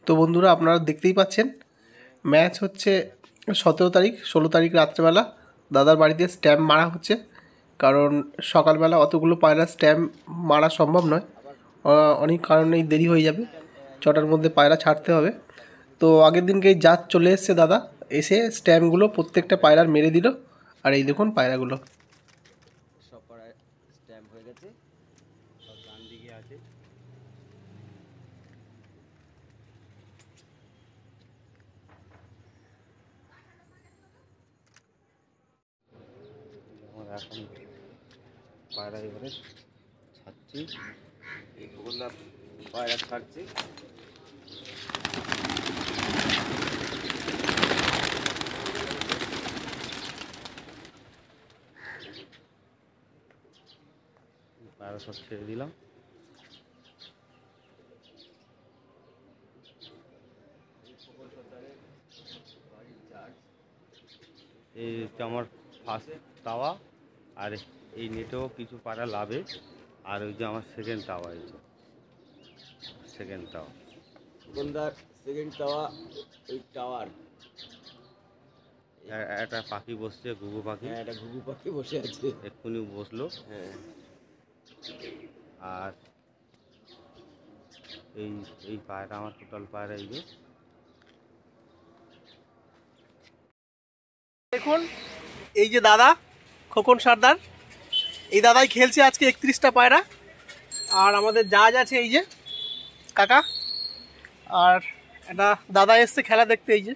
তো বন্ধুরা আপনারা দেখতেই পাচ্ছেন ম্যাচ হচ্ছে 17 তারিখ 16 তারিখ রাত্রেবেলা দাদার বাড়িতে স্ট্যাম্প মারা হচ্ছে। কারণ সকালবেলা অতগুলো পায়রা স্ট্যাম্প মারা সম্ভব নয়, অনেক কারণেই দেরি হয়ে যাবে, 6টার মধ্যে পায়রা ছাড়তে হবে। তো আগের দিনকেই জাজ চলে এসছে দাদা, এসে স্ট্যাম্পগুলো প্রত্যেকটা পায়রার মেরে দিল। আর এই দেখুন পায়রাগুলো সব পায়রা স্ট্যাম্প হয়ে গেছে, সব ডান দিকে আছে। আমরা এখন পায়রা এবারে ছাড়ছি, এইগুলো পায়রা ছাড়ছি। পায়রা সব ছেড়ে দিলাম। এই হচ্ছে আমার ফার্স্ট তাওয়া, আর এই নেটেও কিছু পায়রা লাভে, আর ওই যে আমার সেকেন্ড তাওয়া, এই যে সেকেন্ড তাওয়া, গন্ধার সেকেন্ড টাওয়া, ওই টাওয়ার একটা পাখি বসছে, ঘুঘু পাখি। হ্যাঁ, একটা ঘুঘু পাখি বসে আছে, এক্ষুনি বসলো। হ্যাঁ। আর এই পায়রা আমার টোটাল পায়রা এই যে। দেখুন এই যে দাদা খোকন সর্দার, এই দাদাই খেলছে আজকে 31টা পায়রা। আর আমাদের জাজ আছে এই যে কাকা, আর একটা দাদা এসছে খেলা দেখতে। এই যে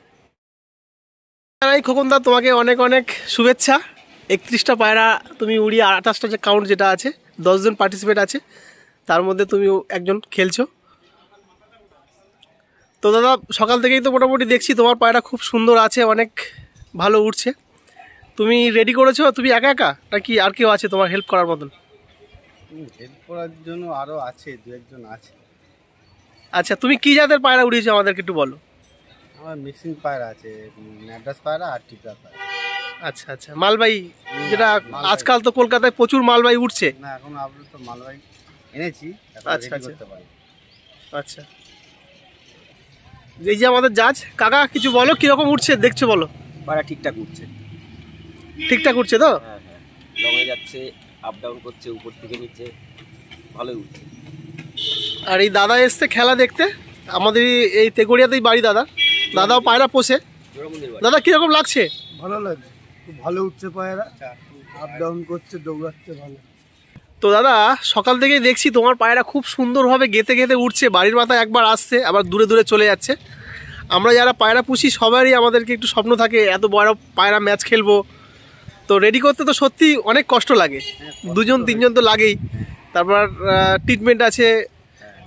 খোকন দা, তোমাকে অনেক অনেক শুভেচ্ছা। 31টা পায়রা তুমি উড়িয়ে 28টা যে কাউন্ট যেটা আছে, 10 জন পার্টিসিপেট আছে, তার মধ্যে তুমি একজন খেলছো। তো দাদা সকাল থেকেই তো মোটামুটি দেখছি তোমার পায়রা খুব সুন্দর আছে, অনেক ভালো উঠছে। তুমি রেডি করেছো তুমি একা একা, নাকি আর কেউ আছে তোমার হেল্প করার মতন? হেল্প করার জন্য আরও আছে, দু একজন আছে। আচ্ছা, তুমি কি জাতের পায়রা উড়িয়েছো আমাদেরকে একটু বলো। আমার মিক্সিং পায়রা আছে, ম্যাড্রাস পায়রা আর টিপরা পায়রা। আচ্ছা আচ্ছা, মালবাই, যেটা আজকাল তো কলকাতায় প্রচুর মালবাই উঠছে। না, এখন আমরা তো মালবাই এনেছি। আচ্ছা আচ্ছা আচ্ছা, এই যে আমাদের জাজ কাকা, কিছু বলো, কিরকম উঠছে দেখছো বলো। পায়রা ঠিকঠাক উঠছে। ঠিকঠাক উঠছে তো? হ্যাঁ হ্যাঁ, লঙে যাচ্ছে, আপ ডাউন করছে, উপর থেকে নিচে, ভালোই উঠছে। আর এই দাদা এসছে খেলা দেখতে, আমাদের এই তেগড়িয়াতেই বাড়ি দাদা, দাদাও পায়রা পোষে। দাদা কিরকম লাগছে? ভালো লাগছে, খুব ভালো উঠছে পায়রা, আপ ডাউন করছে, দৌড়াচ্ছে ভালো। তো দাদা সকাল থেকেই দেখছি তোমার পায়রা খুব সুন্দরভাবে গেঁথে গেঁথে উঠছে, বাড়ির মাথায় একবার আসছে আবার দূরে দূরে চলে যাচ্ছে। আমরা যারা পায়রা পুষি সবারই আমাদেরকে একটু স্বপ্ন থাকে এত বড় পায়রা ম্যাচ খেলবো। তো রেডি করতে তো সত্যি অনেক কষ্ট লাগে, 2জন 3জন তো লাগেই। তারপর ট্রিটমেন্ট আছে।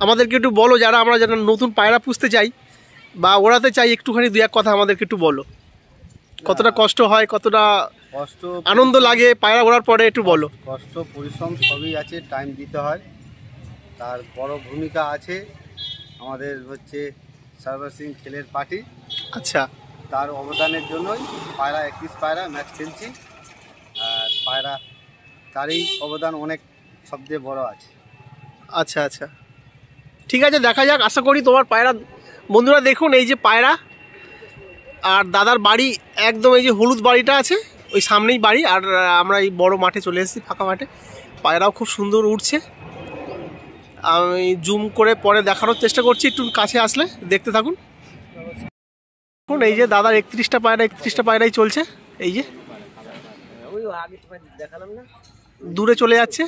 আমাদেরকে একটু বলো, যারা নতুন পায়রা পুষতে চাই বা ওড়াতে চাই, একটুখানি 2-1 কথা আমাদেরকে একটু বলো, কতটা কষ্ট হয়, কতটা কষ্ট আনন্দ লাগে পায়রা ওড়ার পরে, একটু বলো। কষ্ট পরিশ্রম সবই আছে, টাইম দিতে হয়। তার বড় ভূমিকা আছে আমাদের হচ্ছে সার্ভিসিং খেলের পার্টি। আচ্ছা, তার অবদানের জন্যই পায়রা 31 পায়রা ম্যাচ খেলছি। আর পায়রা তারই অবদান অনেক সবচেয়ে বড় আছে। আচ্ছা আচ্ছা, ঠিক আছে, দেখা যাক। আশা করি তোমার পায়রা, বন্ধুরা দেখুন এই যে পায়রা, আর দাদার বাড়ি একদম এই যে হলুদ বাড়িটা আছে ওই সামনেই বাড়ি। আর আমরা এই বড় মাঠে চলে এসেছি, ফাঁকা মাঠে। পায়রাও খুব সুন্দর উঠছে, আমি জুম করে পরে দেখানোর চেষ্টা করছি, একটু কাছে আসলে দেখতে থাকুন। দেখুন এই যে দাদার 31টা পায়রা, 31টা পায়রাই চলছে। এই যে দূরে চলে যাচ্ছে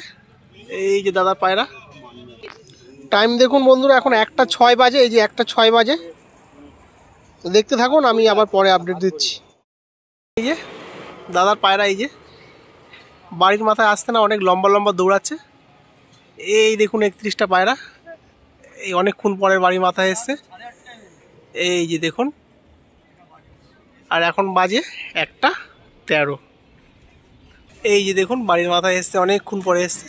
এই যে দাদার পায়রা। টাইম দেখুন বন্ধুরা, এখন 1টা 6 বাজে, এই যে 1টা 6 বাজে। দেখতে থাকুন, আমি আবার পরে আপডেট দিচ্ছি। এই যে দাদার পায়রা, এই যে বাড়ির মাথায় আসতে না অনেক লম্বা লম্বা দৌড়াচ্ছে। এই দেখুন 31টা পায়রা, এই অনেকক্ষণ পরের বাড়ির মাথায় এসছে। এই যে দেখুন, আর এখন বাজে 1টা 13। এই যে দেখুন বাড়ির মাথায় এসছে, অনেকক্ষণ পরে এসছে।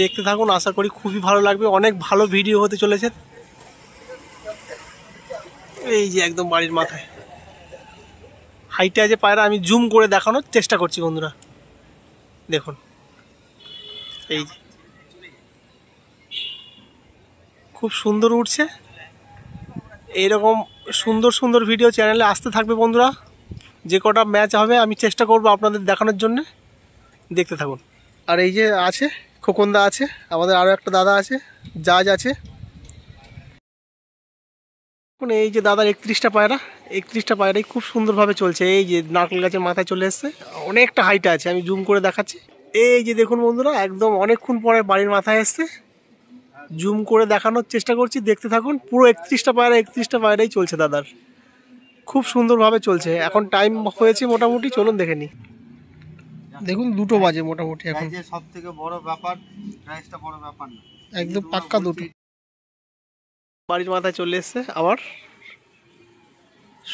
দেখতে থাকুন, আশা করি খুবই ভালো লাগবে, অনেক ভালো ভিডিও হতে চলেছে। এই যে একদম বাড়ির মাথায় হাইটে আছে পায়রা, আমি জুম করে দেখানোর চেষ্টা করছি বন্ধুরা, দেখুন এই খুব সুন্দর উঠছে। এইরকম সুন্দর সুন্দর ভিডিও চ্যানেলে আসতে থাকবে বন্ধুরা। যে কটা ম্যাচ হবে আমি চেষ্টা করব আপনাদের দেখানোর জন্য, দেখতে থাকুন। আর এই যে আছে খোকনদা আছে, আমাদের আরও একটা দাদা আছে, জাজ আছে। এই যে দাদার 31টা পায়রা, 31টা পায়রাই খুব সুন্দরভাবে চলছে। এই যে নারকেল গাছের মাথায় চলে এসছে, অনেকটা হাইটে আছে, আমি জুম করে দেখাচ্ছি। এই যে দেখুন বন্ধুরা, একদম অনেকক্ষণ পরে বাড়ির মাথায় এসছে, জুম করে দেখানোর চেষ্টা করছি, দেখতে থাকুন। পুরো 31টা পায়রাই চলছে দাদার, খুব সুন্দরভাবে চলছে। এখন টাইম হয়েছে মোটামুটি, চলুন দেখে নিই। দেখুন 2টো বাজে মোটামুটি এখন। সব থেকে বড় ব্যাপার, প্রাইসটা বড় ব্যাপার না, একদম পাক্কা 2টো বাড়ির মাথায় চলে এসছে আবার।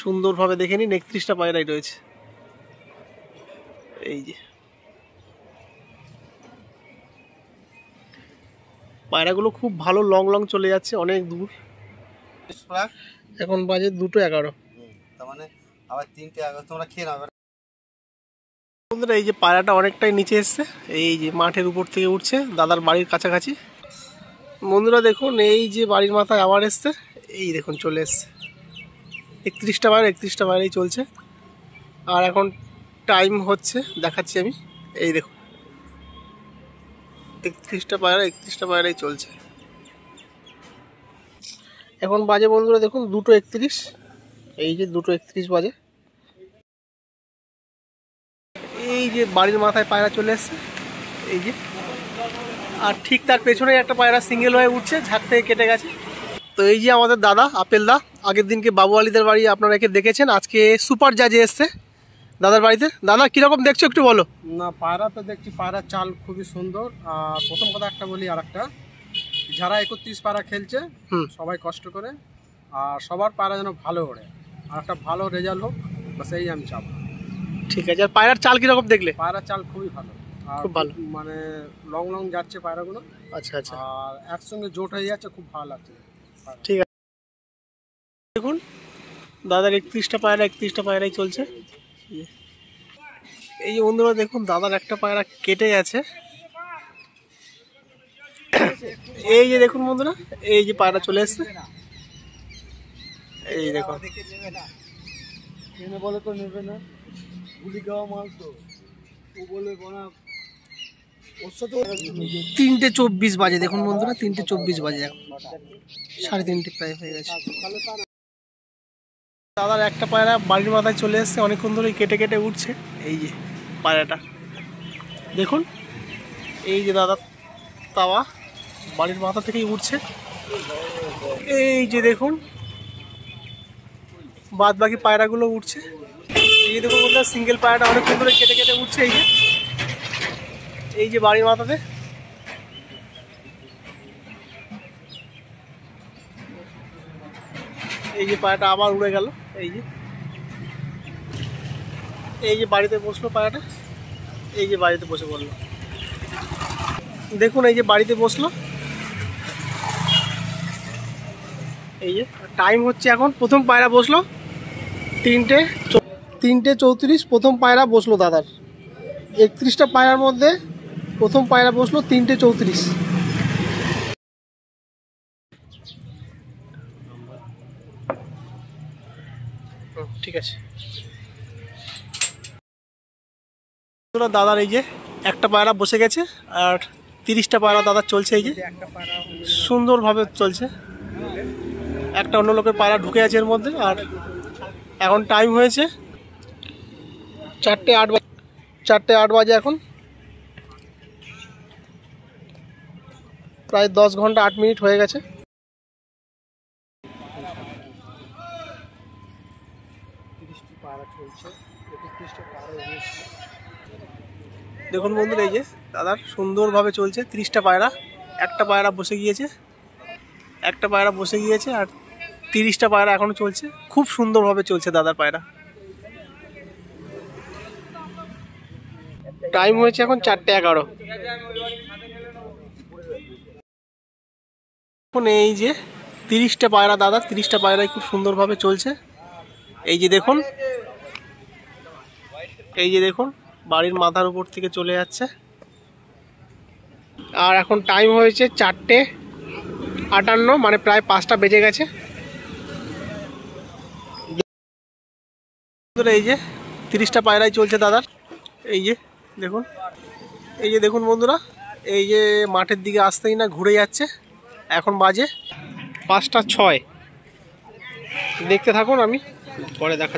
সুন্দরভাবে দেখে নিন, 31টা পায়রাই রয়েছে। এই যে পায়রাগুলো খুব ভালো লং লং চলে যাচ্ছে, অনেক দূর। এখন বাজে 2:11। তার মানে আবার 3:11 তোমরা খেয়ে নাও বন্ধুরা। এই যে পায়রাটা অনেকটাই নিচে এসছে, এই যে মাঠের উপর থেকে উঠছে দাদার বাড়ির কাছাকাছি। বন্ধুরা দেখুন, এই যে বাড়ির মাথায় আবার এসছে, এই দেখুন চলে এসছে। 31টা পায়রাই চলছে। আর এখন টাইম হচ্ছে, দেখাচ্ছি আমি। এই দেখুন 31টা পায়রাই চলছে। এখন বাজে বন্ধুরা দেখুন 2:31। এই যে 2:31 বাজে। এই যে বাড়ির মাথায় পায়রা চলে এসছে, এই যে। আর ঠিক তার পেছনে একটা পায়রা সিঙ্গেল হয়ে উঠছে, ঝাঁক থেকে কেটে গেছে। তো এই যে আমাদের দাদা আপেল দা, আগের দিনকে বাবু আলীদের বাড়ি আপনারা একে দেখেছেন, আজকে সুপার জাজে এসছে দাদার বাড়িতে। দাদা কিরকম দেখছো একটু বলো। না, পায়রা তো দেখছি, পায়রার চাল খুবই সুন্দর। আর প্রথম কথা একটা বলি, আর একটা, যারা 31 পায়রা খেলছে সবাই কষ্ট করে, আর সবার পায়রা যেন ভালো ওড়ে, আর একটা ভালো রেজাল্ট হোক, বাস এই আমি চাবো। ঠিক আছে। আর পায়রার চাল কিরকম দেখলে? পায়রার চাল খুবই ভালো, আর খুব ভালো, মানে লং লং যাচ্ছে পায়রাগুলো। আচ্ছা আচ্ছা। আর একসঙ্গে জোট হয়ে যাচ্ছে, খুব ভালো লাগছে। ঠিক আছে। দেখুন দাদার 31টা পায়রাই চলছে। এই যে বন্ধুরা দেখুন, দাদার একটা পায়রা কেটে গেছে। এই যে দেখুন বন্ধুরা, এই যে পায়রা চলে এসছে, এই দেখুন। বলে তো নেবে না, গুলি খাওয়া মাল তো, ও বলে বনা। 3:24 বাজে দেখুন বন্ধুরা, 3:24 বাজে, এখন 3:30 প্রায় হয়ে গেছে। দাদার একটা পায়রা বাড়ির মাথায় চলে এসছে, অনেকক্ষণ ধরেই কেটে কেটে উঠছে। এই যে পায়রাটা দেখুন, এই যে দাদার তাওয়া বাড়ির মাথা থেকেই উঠছে। এই যে দেখুন বাদ বাকি পায়রাগুলো উঠছে। এই যে দেখুন বন্ধুরা, সিঙ্গেল পায়রাটা অনেকক্ষণ ধরে কেটে কেটে উঠছে। এই যে বাড়ির মাথাতে। এই যে পায়রাটা আবার উড়ে গেল। এই যে বাড়িতে বসলো পায়রাটা, এই যে বাড়িতে বসে পড়লো। দেখুন এই যে বাড়িতে বসলো। এই যে টাইম হচ্ছে এখন, প্রথম পায়রা বসলো 3:34। প্রথম পায়রা বসলো দাদার। 31টা পায়রার মধ্যে প্রথম পায়রা বসলো 3:34। ঠিক আছে। দাদার এই যে একটা পায়রা বসে গেছে, আর 30টা পায়রা দাদার চলছে। এই যে সুন্দরভাবে চলছে, একটা অন্য লোকের পায়রা ঢুকে আছে এর মধ্যে। আর এখন টাইম হয়েছে 4:08 বাজে। এখন প্রায় 10 ঘন্টা 8 মিনিট হয়ে গেছে। দেখুন বন্ধুরা, এই যে দাদার সুন্দরভাবে চলছে 30টা পায়রা। একটা পায়রা বসে গিয়েছে, আর 30টা পায়রা এখনো চলছে। খুব সুন্দরভাবে চলছে দাদার পায়রা। টাইম হয়েছে এখন 4:11। এখন এই যে 30টা পায়রা দাদা, 30টা পায়রাই খুব সুন্দরভাবে চলছে। এই যে দেখুন, বাড়ির মাথার উপর থেকে চলে যাচ্ছে। আর এখন টাইম হয়েছে 4:58, মানে প্রায় 5টা বেজে গেছে। এই যে 30টা পায়রাই চলছে দাদার। এই যে দেখুন, এই যে দেখুন বন্ধুরা, এই যে মাঠের দিকে আসতেই না ঘুরে যাচ্ছে। এখন বাজে 5টা 6। দেখতে থাকুন, আমি পরে দেখা।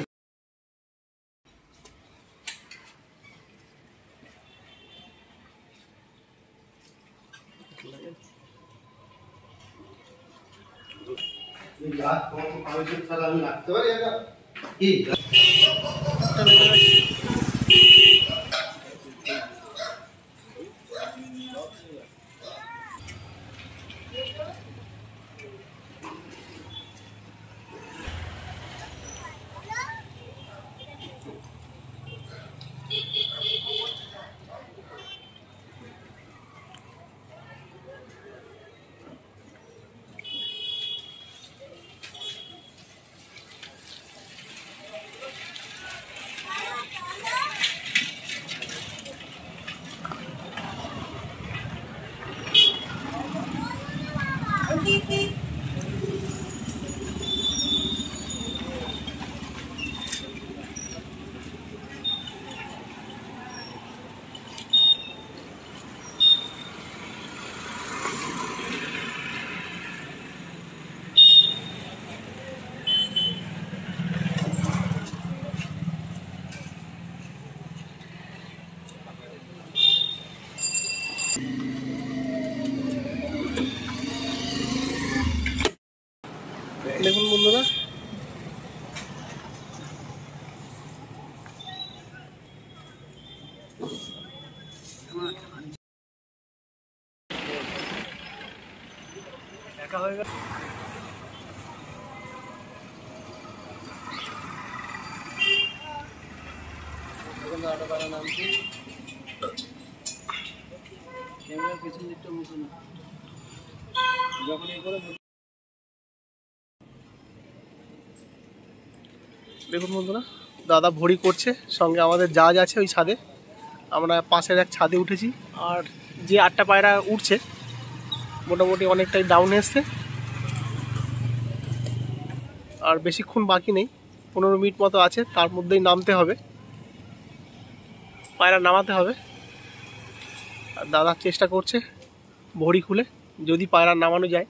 দেখুন বন্ধুরা, দেখুন বন্ধুরা, দাদা ভরি করছে, সঙ্গে আমাদের জাজ আছে ওই ছাদে। আমরা পাশের এক ছাদে উঠেছি। আর যে 8টা পায়রা উঠছে মোটামুটি অনেকটাই ডাউন এসছে। আর বেশিক্ষণ বাকি নেই, 15 মিনিট মতো আছে, তার মধ্যেই নামতে হবে, পায়রা নামাতে হবে। আর দাদা চেষ্টা করছে ভরি খুলে, যদি পায়রা নামানো যায়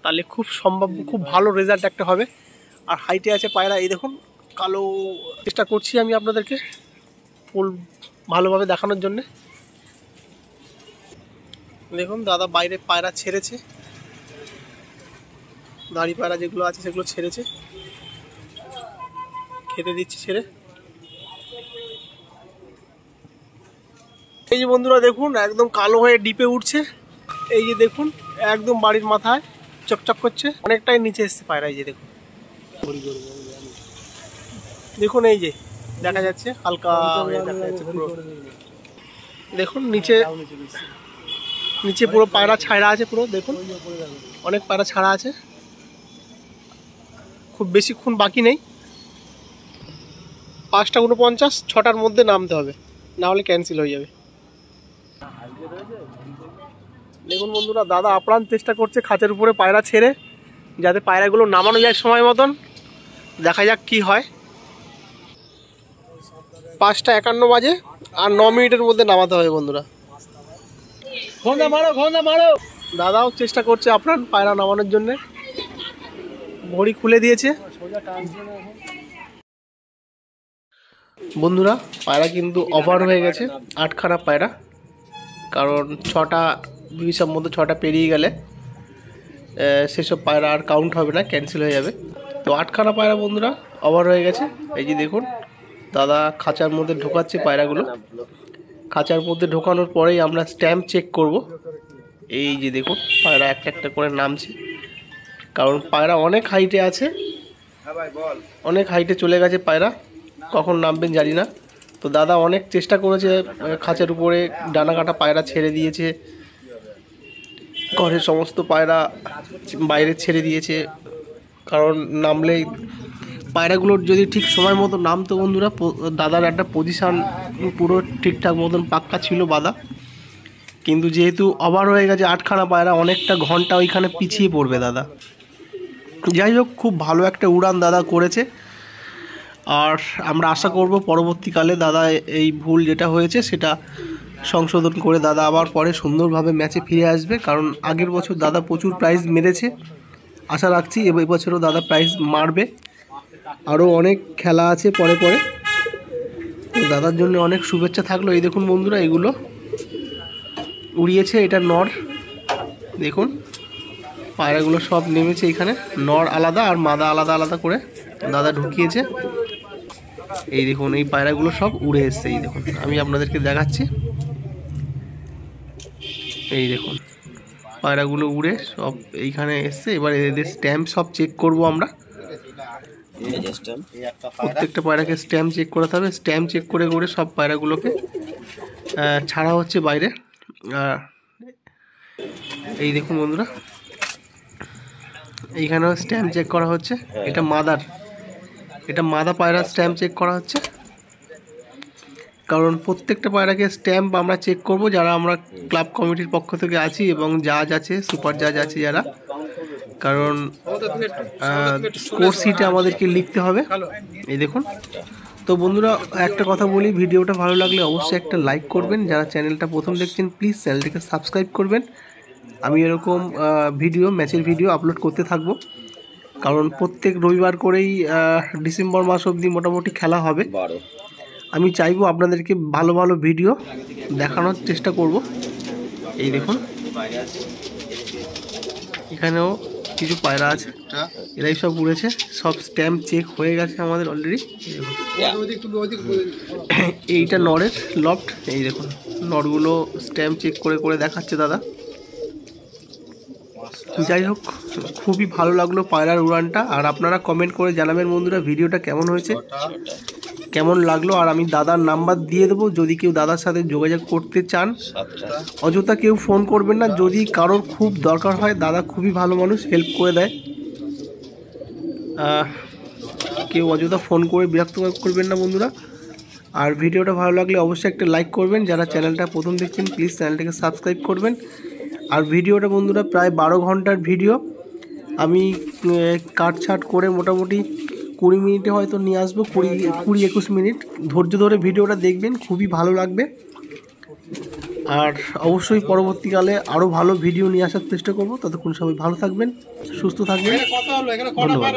তাহলে খুব সম্ভাব্য খুব ভালো রেজাল্ট একটা হবে। আর হাইটে আছে পায়রা, এই দেখুন কালো। চেষ্টা করছি আমি আপনাদেরকে ফুল ভালোভাবে দেখানোর জন্যে। দেখুন দাদা বাইরে পায়রা ছেড়েছে, দাড়ি পায়রা যেগুলো আছে সেগুলো ছেড়েছে, খেতে দিচ্ছে ছেড়ে। এই যে বন্ধুরা দেখুন, একদম কালো হয়ে ডিপে উঠছে। এই যে দেখুন একদম বাড়ির মাথায় চকচক করছে, অনেকটাই নিচে এসছে পায়রা। এই যে দেখুন, দেখুন এই যে দেখা যাচ্ছে হালকা দেখা যাচ্ছে পুরো। দেখুন নিচে নিচে পুরো পায়রা ছাড়া আছে পুরো। দেখুন অনেক পায়রা ছাড়া আছে, খুব বেশিক্ষণ বাকি নেই। 5টা 49, 6টার মধ্যে নামতে হবে, না হলে ক্যান্সেল হয়ে যাবে। দেখুন বন্ধুরা, দাদা আপ্রাণ চেষ্টা করছে খাঁচার উপরে পায়রা ছেড়ে, যাতে পায়রাগুলো নামানো যায় সময় মতন। দেখা যাক কি হয়। 5টা 51 বাজে, আর 9 মিনিটের মধ্যে নামাতে হবে বন্ধুরা। দাদাও চেষ্টা করছে আপ্রাণ পায়রা নামানোর জন্য, ভরি খুলে দিয়েছে বন্ধুরা। পায়রা কিন্তু ওভার হয়ে গেছে, 8খানা পায়রা, কারণ 6টা হিসাব মতো 6টা পেরিয়ে গেলে সেসব পায়রা আর কাউন্ট হবে না, ক্যান্সেল হয়ে যাবে। তো 8খানা পায়রা বন্ধুরা ওভার হয়ে গেছে। এই যে দেখুন দাদা খাঁচার মধ্যে ঢোকাচ্ছে পায়রাগুলো। খাঁচার মধ্যে ঢোকানোর পরেই আমরা স্ট্যাম্প চেক করব। এই যে দেখুন পায়রা একটা একটা করে নামছে, কারণ পায়রা অনেক হাইটে আছে, অনেক হাইটে চলে গেছে পায়রা, কখন নামবেন জানি না। তো দাদা অনেক চেষ্টা করেছে, খাঁচার উপরে ডানা কাটা পায়রা ছেড়ে দিয়েছে, ঘরের সমস্ত পায়রা বাইরে ছেড়ে দিয়েছে, কারণ নামলেই পায়রাগুলোর যদি ঠিক সময় মতো নামতো বন্ধুরা, দাদার একটা পজিশান পুরো ঠিকঠাক মতন পাক্কা ছিল বাঁধা। কিন্তু যেহেতু ওভার হয়ে গেছে 8খানা পায়রা, অনেকটা ঘন্টা ওইখানে পিছিয়ে পড়বে দাদা। যাই হোক, খুব ভালো একটা উড়ান দাদা করেছে। আর আমরা আশা করব পরবর্তীকালে দাদা এই ভুল যেটা হয়েছে সেটা সংশোধন করে দাদা আবার পরে সুন্দরভাবে ম্যাচে ফিরে আসবে, কারণ আগের বছর দাদা প্রচুর প্রাইজ মেরেছে। আশা রাখছি এবছরও দাদা প্রাইজ মারবে। আরও অনেক খেলা আছে পরে পরে, তো দাদার জন্য অনেক শুভেচ্ছা থাকলো। এই দেখুন বন্ধুরা, এগুলো উড়িয়েছে, এটা নর। দেখুন পায়রাগুলো সব নেমেছে এখানে, নর আলাদা আর মাদা আলাদা আলাদা করে দাদা ঢুকিয়েছে। এই দেখুন এই পায়রাগুলো সব উড়ে এসছে। এই দেখুন আমি আপনাদেরকে দেখাচ্ছি, এই দেখুন পায়রাগুলো উড়ে সব এইখানে এসছে। এবার এদের স্ট্যাম্প সব চেক করব আমরা। প্রত্যেকটা পায়রাকে স্ট্যাম্প চেক করাতে হবে। স্ট্যাম্প চেক করে করে সব পায়রাগুলোকে ছাড়া হচ্ছে বাইরে। এই দেখুন বন্ধুরা, এইখানেও স্ট্যাম্প চেক করা হচ্ছে। এটা মাদা পায়রা স্ট্যাম্প চেক করা হচ্ছে, কারণ প্রত্যেকটা পায়রাকে স্ট্যাম্প আমরা চেক করব যারা আমরা ক্লাব কমিটির পক্ষ থেকে আছি এবং জাজ আছে, সুপার জাজ আছে যারা, কারণ স্কোর শিটে আমাদেরকে লিখতে হবে। এই দেখুন। তো বন্ধুরা একটা কথা বলি, ভিডিওটা ভালো লাগলে অবশ্যই একটা লাইক করবেন। যারা চ্যানেলটা প্রথম দেখছেন প্লিজ চ্যানেলটিকে সাবস্ক্রাইব করবেন। আমি এরকম ভিডিও, ম্যাচের ভিডিও আপলোড করতে থাকবো, কারণ প্রত্যেক রবিবার করেই ডিসেম্বর মাস অবধি মোটামুটি খেলা হবে। আমি চাইবো আপনাদেরকে ভালো ভালো ভিডিও দেখানোর চেষ্টা করব। এই দেখুন এখানেও কিছু পায়রা আছে, এরাই সব উড়েছে, সব স্ট্যাম্প চেক হয়ে গেছে আমাদের অলরেডি। এইটা নরের লফট। এই দেখুন নরগুলো স্ট্যাম্প চেক করে করে দেখাচ্ছে দাদা। যাই হোক, খুবই ভালো লাগলো পায়রার উড়ানটা। আর আপনারা কমেন্ট করে জানাবেন বন্ধুরা ভিডিওটা কেমন হয়েছে, কেমন লাগলো। আর আমি দাদার নাম্বার দিয়ে দেবো, যদি কেউ দাদার সাথে যোগাযোগ করতে চান। অযথা কেউ ফোন করবেন না, যদি কারোর খুব দরকার হয়, দাদা খুবই ভালো মানুষ, হেল্প করে দেয়। কেউ অযথা ফোন করে বিরক্ত করবেন না বন্ধুরা। আর ভিডিওটা ভালো লাগলে অবশ্যই একটা লাইক করবেন। যারা চ্যানেলটা প্রথম দেখছেন প্লিজ চ্যানেলটাকে সাবস্ক্রাইব করবেন। আর ভিডিওটা বন্ধুরা প্রায় 12 ঘন্টার ভিডিও, আমি কাটছাট করে মোটামুটি 20 মিনিটে হয়তো নিয়ে আসবো, 20-21 মিনিট ধৈর্য ধরে ভিডিওটা দেখবেন, খুবই ভালো লাগবে। আর অবশ্যই পরবর্তীকালে আরও ভালো ভিডিও নিয়ে আসার চেষ্টা করবো। ততক্ষণ সবাই ভালো থাকবেন, সুস্থ থাকবেন, ধন্যবাদ।